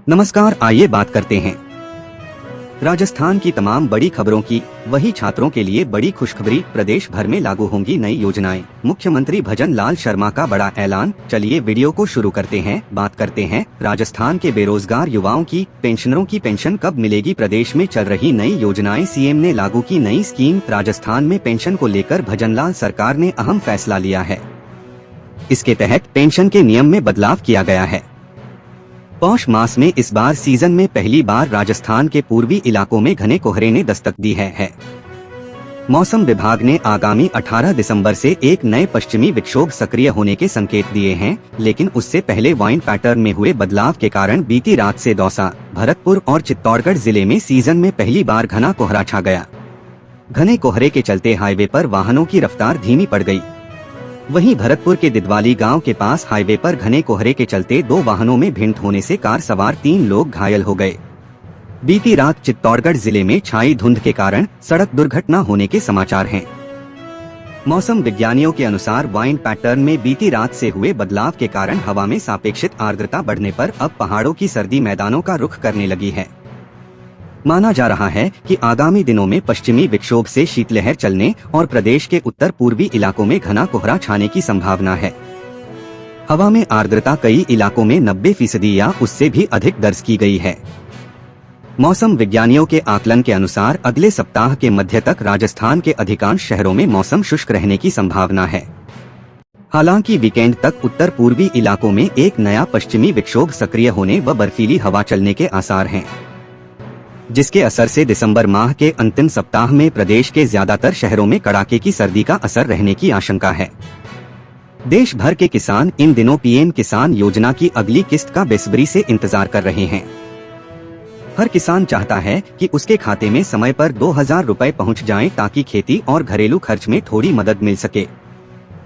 नमस्कार, आइए बात करते हैं राजस्थान की तमाम बड़ी खबरों की। वही छात्रों के लिए बड़ी खुशखबरी, प्रदेश भर में लागू होंगी नई योजनाएं। मुख्यमंत्री भजन लाल शर्मा का बड़ा ऐलान। चलिए वीडियो को शुरू करते हैं। बात करते हैं राजस्थान के बेरोजगार युवाओं की। पेंशनरों की पेंशन कब मिलेगी? प्रदेश में चल रही नई योजनाएं। सीएम ने लागू की नई स्कीम। राजस्थान में पेंशन को लेकर भजनलाल सरकार ने अहम फैसला लिया है। इसके तहत पेंशन के नियम में बदलाव किया गया है। पौष मास में इस बार सीजन में पहली बार राजस्थान के पूर्वी इलाकों में घने कोहरे ने दस्तक दी है। मौसम विभाग ने आगामी 18 दिसंबर से एक नए पश्चिमी विक्षोभ सक्रिय होने के संकेत दिए हैं, लेकिन उससे पहले वाइंड पैटर्न में हुए बदलाव के कारण बीती रात से दौसा, भरतपुर और चित्तौड़गढ़ जिले में सीजन में पहली बार घना कोहरा छा गया। घने कोहरे के चलते हाईवे पर वाहनों की रफ्तार धीमी पड़ गई। वहीं भरतपुर के दिदवाली गांव के पास हाईवे पर घने कोहरे के चलते 2 वाहनों में भिड़ंत होने से कार सवार 3 लोग घायल हो गए। बीती रात चित्तौड़गढ़ जिले में छाई धुंध के कारण सड़क दुर्घटना होने के समाचार हैं। मौसम विज्ञानियों के अनुसार वाइंड पैटर्न में बीती रात से हुए बदलाव के कारण हवा में सापेक्षिक आर्द्रता बढ़ने पर अब पहाड़ों की सर्दी मैदानों का रुख करने लगी है। माना जा रहा है कि आगामी दिनों में पश्चिमी विक्षोभ से शीतलहर चलने और प्रदेश के उत्तर पूर्वी इलाकों में घना कोहरा छाने की संभावना है। हवा में आर्द्रता कई इलाकों में 90% या उससे भी अधिक दर्ज की गई है। मौसम विज्ञानियों के आकलन के अनुसार अगले सप्ताह के मध्य तक राजस्थान के अधिकांश शहरों में मौसम शुष्क रहने की संभावना है। हालांकि वीकेंड तक उत्तर पूर्वी इलाकों में एक नया पश्चिमी विक्षोभ सक्रिय होने व बर्फीली हवा चलने के आसार हैं, जिसके असर से दिसंबर माह के अंतिम सप्ताह में प्रदेश के ज्यादातर शहरों में कड़ाके की सर्दी का असर रहने की आशंका है। देश भर के किसान इन दिनों पीएम किसान योजना की अगली किस्त का बेसब्री से इंतजार कर रहे हैं। हर किसान चाहता है कि उसके खाते में समय पर 2000 रुपए पहुंच जाएं ताकि खेती और घरेलू खर्च में थोड़ी मदद मिल सके।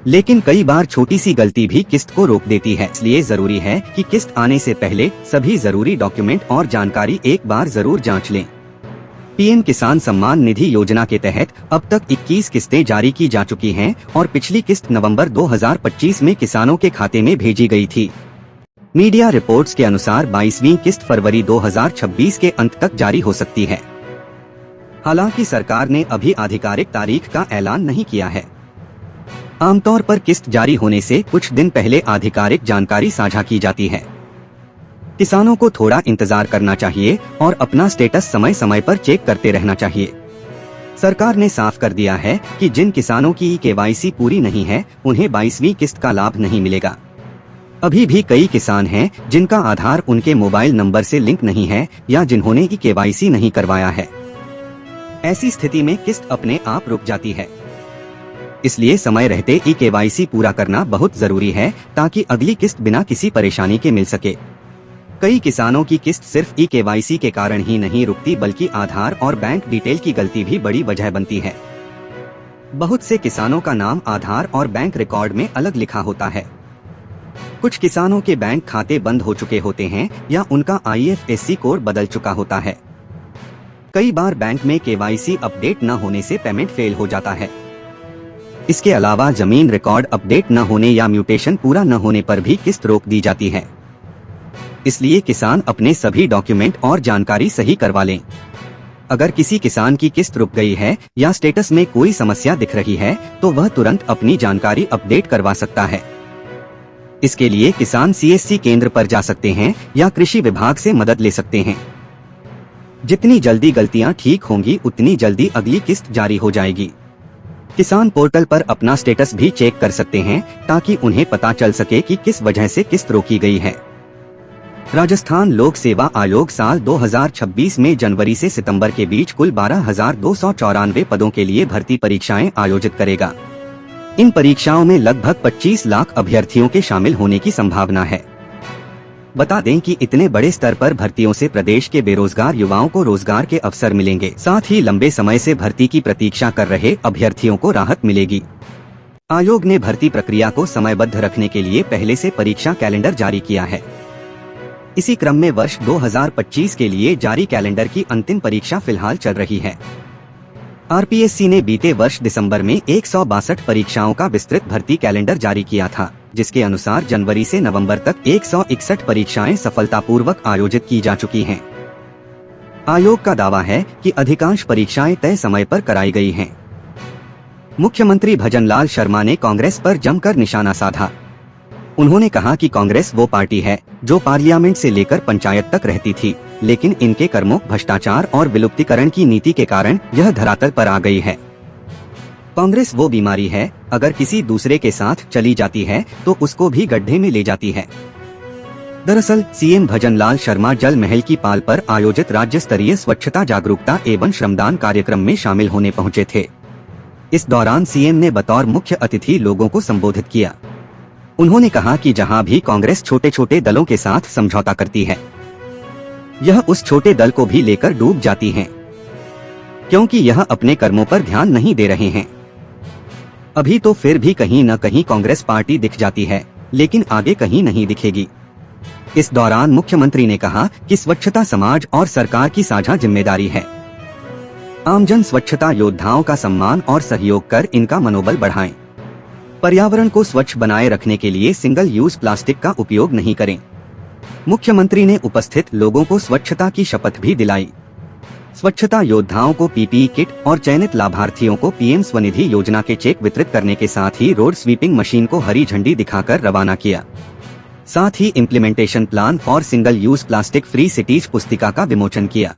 लेकिन कई बार छोटी सी गलती भी किस्त को रोक देती है। इसलिए जरूरी है कि किस्त आने से पहले सभी जरूरी डॉक्यूमेंट और जानकारी एक बार जरूर जांच लें। पीएम किसान सम्मान निधि योजना के तहत अब तक 21 किस्तें जारी की जा चुकी हैं और पिछली किस्त नवंबर 2025 में किसानों के खाते में भेजी गई थी। मीडिया रिपोर्ट्स के अनुसार 22वीं किस्त फरवरी 2026 के अंत तक जारी हो सकती है। हालांकि सरकार ने अभी आधिकारिक तारीख का ऐलान नहीं किया है। आमतौर पर किस्त जारी होने से कुछ दिन पहले आधिकारिक जानकारी साझा की जाती है। किसानों को थोड़ा इंतजार करना चाहिए और अपना स्टेटस समय समय पर चेक करते रहना चाहिए। सरकार ने साफ कर दिया है कि जिन किसानों की केवाईसी पूरी नहीं है उन्हें 22वीं किस्त का लाभ नहीं मिलेगा। अभी भी कई किसान हैं जिनका आधार उनके मोबाइल नंबर से लिंक नहीं है या जिन्होंने केवाईसी नहीं करवाया है। ऐसी स्थिति में किस्त अपने आप रुक जाती है। इसलिए समय रहते केवाईसी पूरा करना बहुत जरूरी है ताकि अगली किस्त बिना किसी परेशानी के मिल सके। कई किसानों की किस्त सिर्फ केवाईसी के कारण ही नहीं रुकती बल्कि आधार और बैंक डिटेल की गलती भी बड़ी वजह बनती है। बहुत से किसानों का नाम आधार और बैंक रिकॉर्ड में अलग लिखा होता है। कुछ किसानों के बैंक खाते बंद हो चुके होते हैं या उनका IFSC कोड बदल चुका होता है। कई बार बैंक में केवाईसी अपडेट न होने से पेमेंट फेल हो जाता है। इसके अलावा जमीन रिकॉर्ड अपडेट न होने या म्यूटेशन पूरा न होने पर भी किस्त रोक दी जाती है। इसलिए किसान अपने सभी डॉक्यूमेंट और जानकारी सही करवा लें। अगर किसी किसान की किस्त रुक गई है या स्टेटस में कोई समस्या दिख रही है तो वह तुरंत अपनी जानकारी अपडेट करवा सकता है। इसके लिए किसान CSC केंद्र पर जा सकते हैं या कृषि विभाग से मदद ले सकते हैं। जितनी जल्दी गलतियां ठीक होंगी उतनी जल्दी अगली किस्त जारी हो जाएगी। किसान पोर्टल पर अपना स्टेटस भी चेक कर सकते हैं ताकि उन्हें पता चल सके कि किस वजह से किस्त रोकी गई है। राजस्थान लोक सेवा आयोग साल 2026 में जनवरी से सितंबर के बीच कुल 12,294 पदों के लिए भर्ती परीक्षाएं आयोजित करेगा। इन परीक्षाओं में लगभग 25 लाख अभ्यर्थियों के शामिल होने की संभावना है। बता दें कि इतने बड़े स्तर पर भर्तियों से प्रदेश के बेरोजगार युवाओं को रोजगार के अवसर मिलेंगे, साथ ही लंबे समय से भर्ती की प्रतीक्षा कर रहे अभ्यर्थियों को राहत मिलेगी। आयोग ने भर्ती प्रक्रिया को समयबद्ध रखने के लिए पहले से परीक्षा कैलेंडर जारी किया है। इसी क्रम में वर्ष 2025 के लिए जारी कैलेंडर की अंतिम परीक्षा फिलहाल चल रही है। RPSC ने बीते वर्ष दिसंबर में 162 परीक्षाओं का विस्तृत भर्ती कैलेंडर जारी किया था, जिसके अनुसार जनवरी से नवंबर तक 161 परीक्षाएं सफलतापूर्वक आयोजित की जा चुकी हैं। आयोग का दावा है कि अधिकांश परीक्षाएं तय समय पर कराई गई हैं। मुख्यमंत्री भजनलाल शर्मा ने कांग्रेस पर जमकर निशाना साधा। उन्होंने कहा कि कांग्रेस वो पार्टी है जो पार्लियामेंट से लेकर पंचायत तक रहती थी, लेकिन इनके कर्मों, भ्रष्टाचार और विलुप्तीकरण की नीति के कारण यह धरातल पर आ गई है। कांग्रेस वो बीमारी है, अगर किसी दूसरे के साथ चली जाती है तो उसको भी गड्ढे में ले जाती है। दरअसल सीएम भजनलाल शर्मा जल महल की पाल पर आयोजित राज्य स्तरीय स्वच्छता जागरूकता एवं श्रमदान कार्यक्रम में शामिल होने पहुंचे थे। इस दौरान सीएम ने बतौर मुख्य अतिथि लोगों को संबोधित किया। उन्होंने कहा कि जहां भी कांग्रेस छोटे छोटे दलों के साथ समझौता करती है, यह उस छोटे दल को भी लेकर डूब जाती है, क्योंकि यह अपने कर्मों पर ध्यान नहीं दे रहे हैं। अभी तो फिर भी कहीं न कहीं कांग्रेस पार्टी दिख जाती है, लेकिन आगे कहीं नहीं दिखेगी। इस दौरान मुख्यमंत्री ने कहा कि स्वच्छता समाज और सरकार की साझा जिम्मेदारी है। आमजन स्वच्छता योद्धाओं का सम्मान और सहयोग कर इनका मनोबल बढ़ाएं। पर्यावरण को स्वच्छ बनाए रखने के लिए सिंगल यूज प्लास्टिक का उपयोग नहीं करें। मुख्यमंत्री ने उपस्थित लोगों को स्वच्छता की शपथ भी दिलाई। स्वच्छता योद्धाओं को पीपीई किट और चयनित लाभार्थियों को पीएम स्वनिधि योजना के चेक वितरित करने के साथ ही रोड स्वीपिंग मशीन को हरी झंडी दिखाकर रवाना किया। साथ ही implementation plan for single use plastic free cities पुस्तिका का विमोचन किया।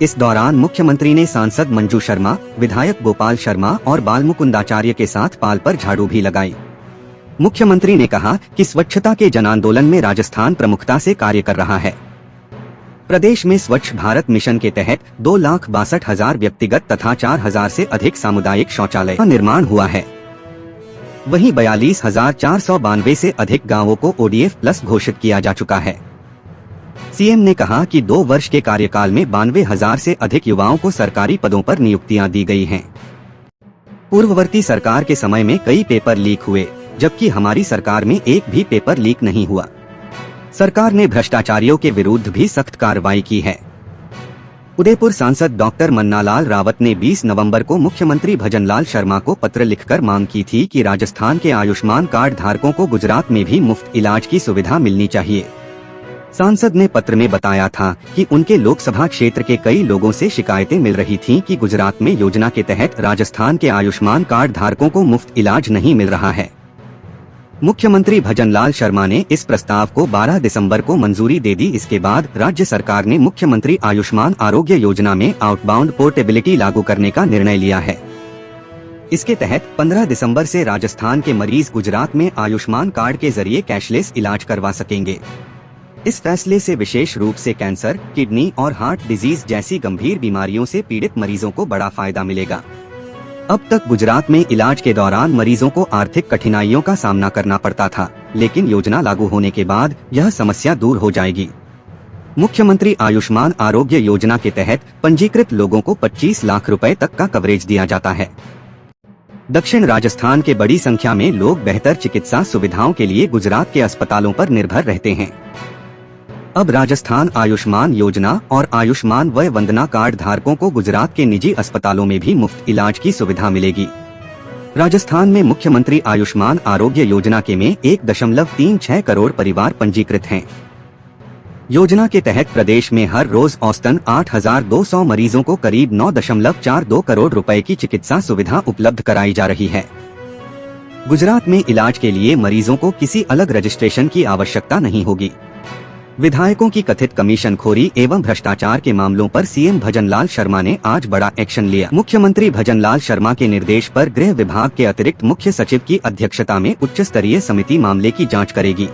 इस दौरान मुख्यमंत्री ने सांसद मंजू शर्मा, विधायक गोपाल शर्मा और बालमुकुंदाचार्य के साथ पाल पर झाड़ू भी62। मुख्यमंत्री ने कहा कि स्वच्छता के जन आंदोलन में राजस्थान प्रमुखता से कार्य कर रहा है। प्रदेश में स्वच्छ भारत मिशन के तहत 2,62,000 व्यक्तिगत तथा 4,000 से अधिक सामुदायिक शौचालय का निर्माण हुआ है। वहीं 42,492 से अधिक गांवों को ODF प्लस घोषित किया जा चुका है। सीएम ने कहा कि 2 वर्ष के कार्यकाल में 92,000 से अधिक युवाओं को सरकारी पदों पर नियुक्तियां दी गई हैं। पूर्ववर्ती सरकार के समय में कई पेपर लीक हुए, जबकि हमारी सरकार में एक भी पेपर लीक नहीं हुआ। सरकार ने भ्रष्टाचारियों के विरुद्ध भी सख्त कार्रवाई की है। उदयपुर सांसद डॉक्टर मन्नालाल रावत ने 20 नवंबर को मुख्यमंत्री भजनलाल शर्मा को पत्र लिखकर मांग की थी कि राजस्थान के आयुष्मान कार्ड धारकों को गुजरात में भी मुफ्त इलाज की सुविधा मिलनी चाहिए। सांसद ने पत्र में बताया था कि उनके लोकसभा क्षेत्र के कई लोगों से शिकायतें मिल रही थीं कि गुजरात में योजना के तहत राजस्थान के आयुष्मान कार्ड धारकों को मुफ्त इलाज नहीं मिल रहा है। मुख्यमंत्री भजनलाल शर्मा ने इस प्रस्ताव को 12 दिसंबर को मंजूरी दे दी। इसके बाद राज्य सरकार ने मुख्यमंत्री आयुष्मान आरोग्य योजना में आउटबाउंड पोर्टेबिलिटी लागू करने का निर्णय लिया है। इसके तहत 15 दिसंबर से राजस्थान के मरीज गुजरात में आयुष्मान कार्ड के जरिए कैशलेस इलाज करवा सकेंगे। इस फैसले से विशेष रूप से कैंसर, किडनी और हार्ट डिजीज जैसी गंभीर बीमारियों से पीड़ित मरीजों को बड़ा फायदा मिलेगा। अब तक गुजरात में इलाज के दौरान मरीजों को आर्थिक कठिनाइयों का सामना करना पड़ता था, लेकिन योजना लागू होने के बाद यह समस्या दूर हो जाएगी। मुख्यमंत्री आयुष्मान आरोग्य योजना के तहत पंजीकृत लोगों को 25 लाख रुपए तक का कवरेज दिया जाता है। दक्षिण राजस्थान के बड़ी संख्या में लोग बेहतर चिकित्सा सुविधाओं के लिए गुजरात के अस्पतालों पर निर्भर रहते हैं। अब राजस्थान आयुष्मान योजना और आयुष्मान वय वंदना कार्ड धारकों को गुजरात के निजी अस्पतालों में भी मुफ्त इलाज की सुविधा मिलेगी। राजस्थान में मुख्यमंत्री आयुष्मान आरोग्य योजना के में 1.36 करोड़ परिवार पंजीकृत हैं। योजना के तहत प्रदेश में हर रोज औसतन 8,200 मरीजों को करीब 9.42 करोड़ रुपए की चिकित्सा सुविधा उपलब्ध कराई जा रही है। गुजरात में इलाज के लिए मरीजों को किसी अलग रजिस्ट्रेशन की आवश्यकता नहीं होगी। विधायकों की कथित कमीशनखोरी एवं भ्रष्टाचार के मामलों पर सीएम भजनलाल शर्मा ने आज बड़ा एक्शन लिया। मुख्यमंत्री भजनलाल शर्मा के निर्देश पर गृह विभाग के अतिरिक्त मुख्य सचिव की अध्यक्षता में उच्च स्तरीय समिति मामले की जांच करेगी।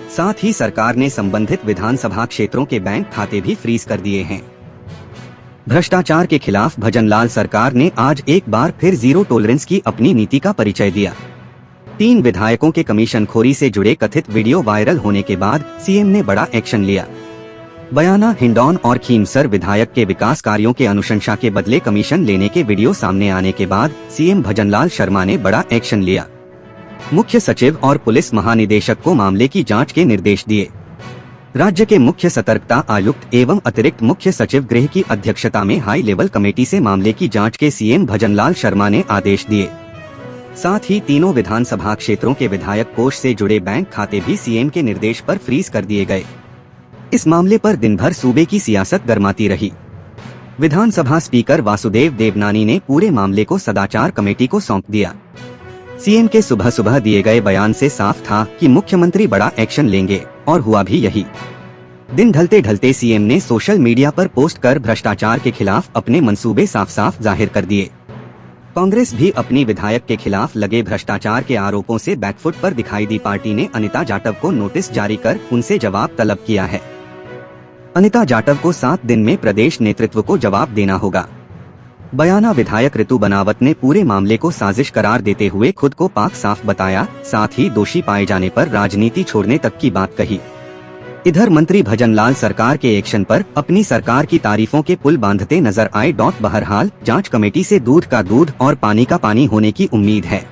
साथ ही सरकार ने संबंधित विधानसभा क्षेत्रों के बैंक खाते भी फ्रीज कर दिए हैं। भ्रष्टाचार के खिलाफ भजनलाल सरकार ने आज एक बार फिर जीरो टॉलरेंस की अपनी नीति का परिचय दिया। 3 विधायकों के कमीशनखोरी से जुड़े कथित वीडियो वायरल होने के बाद सीएम ने बड़ा एक्शन लिया। बयाना, हिंडौन और खीमसर विधायक के विकास कार्यों के अनुशंसा के बदले कमीशन लेने के वीडियो सामने आने के बाद सीएम भजनलाल शर्मा ने बड़ा एक्शन लिया। मुख्य सचिव और पुलिस महानिदेशक को मामले की जांच के निर्देश दिए। राज्य के मुख्य सतर्कता आयुक्त एवं अतिरिक्त मुख्य सचिव गृह की अध्यक्षता में हाई लेवल कमेटी से मामले की जांच के सीएम भजनलाल शर्मा ने आदेश दिए। साथ ही तीनों विधानसभा क्षेत्रों के विधायक कोष से जुड़े बैंक खाते भी सीएम के निर्देश पर फ्रीज कर दिए गए। इस मामले पर दिन भर सूबे की सियासत गर्माती रही। विधानसभा स्पीकर वासुदेव देवनानी ने पूरे मामले को सदाचार कमेटी को सौंप दिया। सीएम के सुबह सुबह दिए गए बयान से साफ था कि मुख्यमंत्री बड़ा एक्शन लेंगे, और हुआ भी यही। दिन ढलते ढलते सीएम ने सोशल मीडिया पर पोस्ट कर भ्रष्टाचार के खिलाफ अपने मंसूबे साफ साफ जाहिर कर दिए। कांग्रेस भी अपनी विधायक के खिलाफ लगे भ्रष्टाचार के आरोपों से बैकफुट पर दिखाई दी। पार्टी ने अनिता जाटव को नोटिस जारी कर उनसे जवाब तलब किया है। अनिता जाटव को 7 दिन में प्रदेश नेतृत्व को जवाब देना होगा। बयाना विधायक ऋतु बनावत ने पूरे मामले को साजिश करार देते हुए खुद को पाक साफ बताया, साथ ही दोषी पाए जाने पर राजनीति छोड़ने तक की बात कही। इधर मंत्री भजनलाल सरकार के एक्शन पर अपनी सरकार की तारीफों के पुल बांधते नजर आए। बहरहाल जांच कमेटी से दूध का दूध और पानी का पानी होने की उम्मीद है।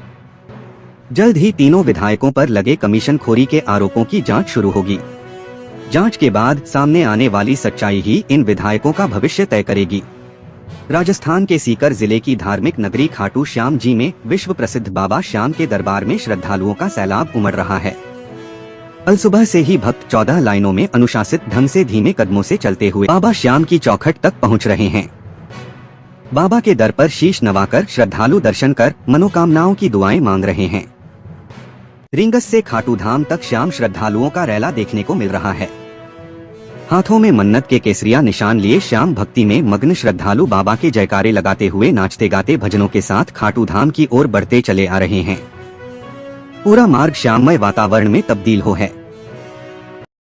जल्द ही तीनों विधायकों पर लगे कमीशनखोरी के आरोपों की जांच शुरू होगी। जांच के बाद सामने आने वाली सच्चाई ही इन विधायकों का भविष्य तय करेगी। राजस्थान के सीकर जिले की धार्मिक नगरी खाटू श्याम जी में विश्व प्रसिद्ध बाबा श्याम के दरबार में श्रद्धालुओं का सैलाब उमड़ रहा है। कल सुबह से ही भक्त 14 लाइनों में अनुशासित ढंग से धीमे कदमों से चलते हुए बाबा श्याम की चौखट तक पहुंच रहे हैं। बाबा के दर पर शीश नवाकर श्रद्धालु दर्शन कर मनोकामनाओं की दुआएं मांग रहे हैं। रिंगस से खाटू धाम तक श्याम श्रद्धालुओं का रैला देखने को मिल रहा है। हाथों में मन्नत के केसरिया निशान लिए श्याम भक्ति में मग्न श्रद्धालु बाबा के जयकारे लगाते हुए नाचते गाते भजनों के साथ खाटू धाम की ओर बढ़ते चले आ रहे हैं। पूरा मार्ग श्याममय वातावरण में तब्दील हो है।